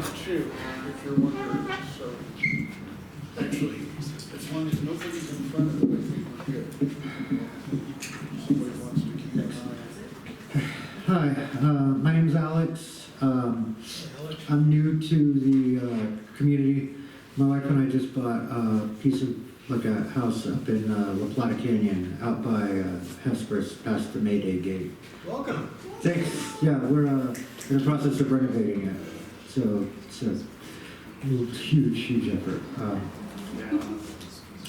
these too, if you're wondering. So, actually, as long as nobody's in front of them, I think we're good. Somebody wants to keep an eye on it. Hi, my name's Alex. I'm new to the community. My wife and I just bought a piece of, like a house up in La Plata Canyon, out by Hesperus, past the Mayday Gate. Welcome. Thanks. Yeah, we're in the process of renovating it. So it's a huge effort.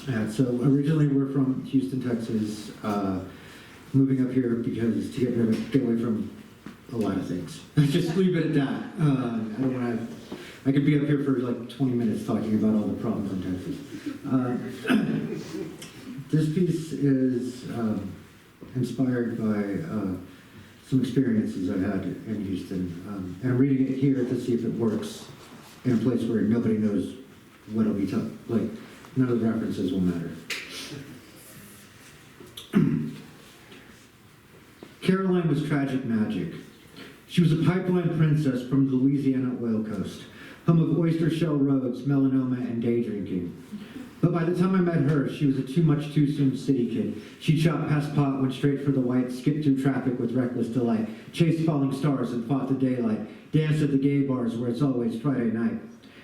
Yeah, so originally we're from Houston, Texas. Moving up here because to get away from a lot of things. Just leave it at that. I don't want to. I could be up here for like 20 minutes talking about all the problems in Texas. This piece is inspired by some experiences I've had in Houston, and I'm reading it here to see if it works in a place where nobody knows what it'll be like. None of the references will matter. Caroline was tragic magic. She was a pipeline princess from the Louisiana oil coast, home of oyster shell roads, melanoma, and day drinking. But by the time I met her, she was a too much too soon city kid. She chopped past pot, went straight for the white, skipped through traffic with reckless delight, chased falling stars and fought the daylight, danced at the gay bars where it's always Friday night.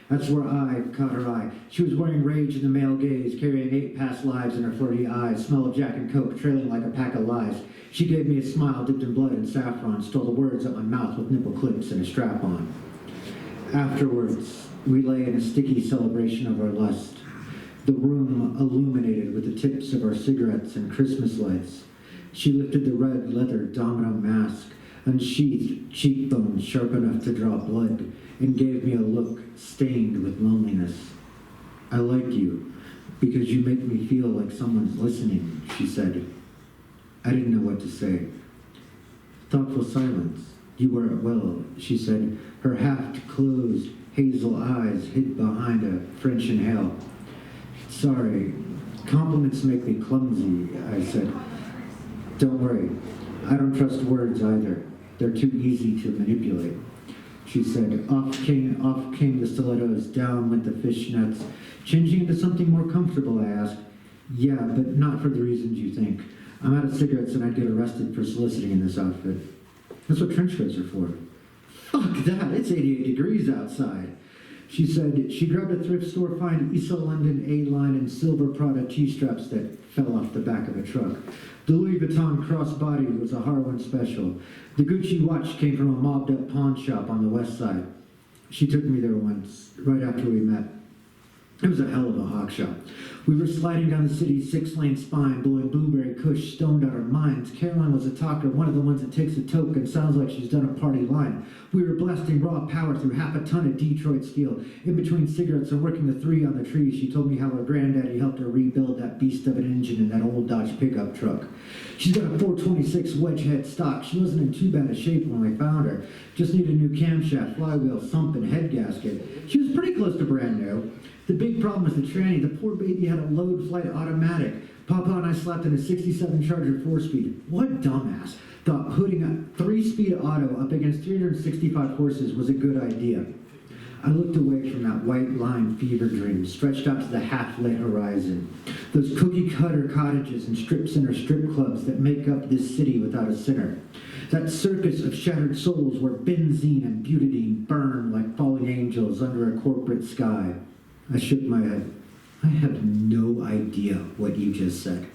That's where I caught her eye. She was wearing rage in the male gaze, carrying 8 past lives in her flirty eyes, smell of Jack and Coke trailing like a pack of lies. She gave me a smile dipped in blood and saffron, stole the words out my mouth with nipple clips and a strap-on. Afterwards, we lay in a sticky celebration of our lust, the room illuminated with the tips of our cigarettes and Christmas lights. She lifted the red leather domino mask, unsheathed cheekbones sharp enough to draw blood, and gave me a look stained with loneliness. I like you because you make me feel like someone's listening, she said. I didn't know what to say. Thoughtful silence. You wear it well, she said, her half-closed hazel eyes hid behind a French inhale. Sorry, compliments make me clumsy, I said. Don't worry, I don't trust words either. They're too easy to manipulate. She said, off came the stilettos, down went the fishnets. Changing into something more comfortable, I asked. Yeah, but not for the reasons you think. I'm out of cigarettes and I'd get arrested for soliciting in this outfit. That's what trench coats are for. Fuck that, it's 88 degrees outside. She said she grabbed a thrift store find East London A-line and silver Prada T-straps that fell off the back of a truck. The Louis Vuitton crossbody was a Harlan special. The Gucci watch came from a mobbed-up pawn shop on the west side. She took me there once, right after we met. It was a hell of a hawk shop. We were sliding down the city's 6-lane spine, blowing blueberry kush, stoned out our minds. Caroline was a talker, one of the ones that takes a toke and sounds like she's done a party line. We were blasting raw power through half a ton of Detroit steel. In between cigarettes and working the 3 on the tree, she told me how her granddaddy helped her rebuild that beast of an engine in that old Dodge pickup truck. She's got a 426 wedge head stock. She wasn't in too bad a shape when we found her. Just needed a new camshaft, flywheel, sump, and head gasket. She was pretty close to brand new. The big problem was the tranny. The poor baby had a load flight automatic. Papa and I slapped in a 67 Charger 4-speed. What dumbass thought putting a 3-speed auto up against 365 horses was a good idea. I looked away from that white line fever dream stretched out to the half-lit horizon. Those cookie-cutter cottages and strip center strip clubs that make up this city without a center. That circus of shattered souls where benzene and butadiene burn like falling angels under a corporate sky. I shook my head. I have no idea what you just said.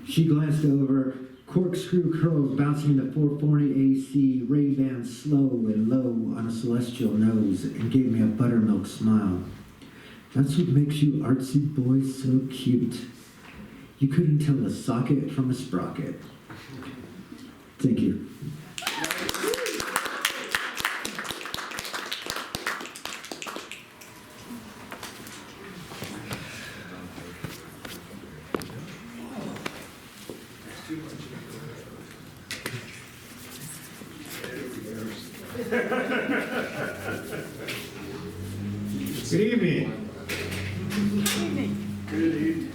She glanced over, corkscrew curls bouncing in the 440 AC, Ray-Ban slow and low on a celestial nose, and gave me a buttermilk smile. That's what makes you artsy boys so cute. You couldn't tell a socket from a sprocket. Thank you. Good evening. Good evening.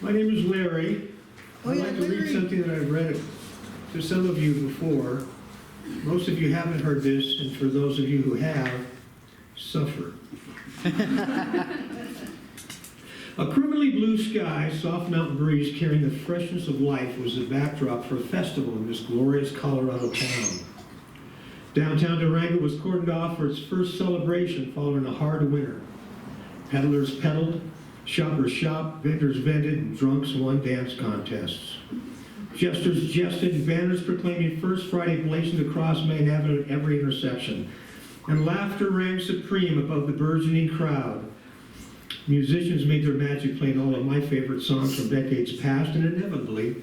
My name is Larry. I'd like to read something that I've read to some of you before. Most of you haven't heard this, and for those of you who have, suffer. A criminally blue sky, soft mountain breeze carrying the freshness of life was the backdrop for a festival in this glorious Colorado town. Downtown Durango was cordoned off for its first celebration following a hard winter. Peddlers peddled, shoppers shopped, vendors vended, and drunks won dance contests. Jesters jested, and banners proclaiming First Friday blazoned across Main Avenue at every intersection. And laughter rang supreme above the burgeoning crowd. Musicians made their magic playing all of my favorite songs from decades past, and inevitably,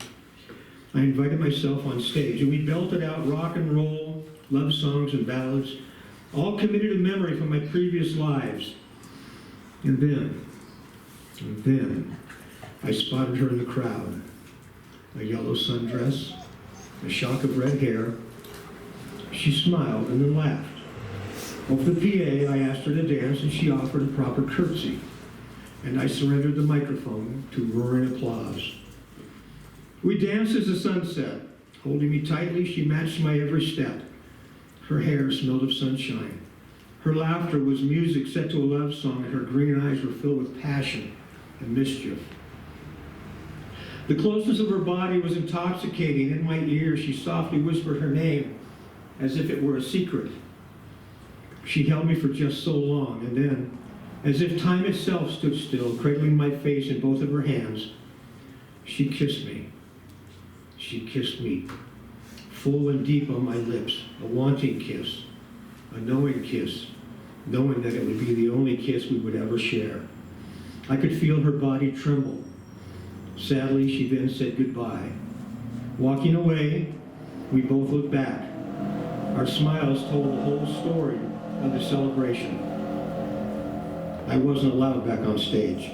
I invited myself on stage, and we belted out rock and roll, love songs and ballads, all committed to memory from my previous lives. And then, I spotted her in the crowd. A yellow sundress, a shock of red hair. She smiled and then laughed. Over the PA, I asked her to dance, and she offered a proper curtsy. And I surrendered the microphone to roaring applause. We danced as the sun set. Holding me tightly, she matched my every step. Her hair smelled of sunshine. Her laughter was music set to a love song, and her green eyes were filled with passion and mischief. The closeness of her body was intoxicating. In my ear, she softly whispered her name, as if it were a secret. She held me for just so long, and then, as if time itself stood still, cradling my face in both of her hands, she kissed me. She kissed me, full and deep on my lips, a wanting kiss, a knowing kiss, knowing that it would be the only kiss we would ever share. I could feel her body tremble. Sadly, she then said goodbye. Walking away, we both looked back. Our smiles told the whole story of the celebration. I wasn't allowed back on stage.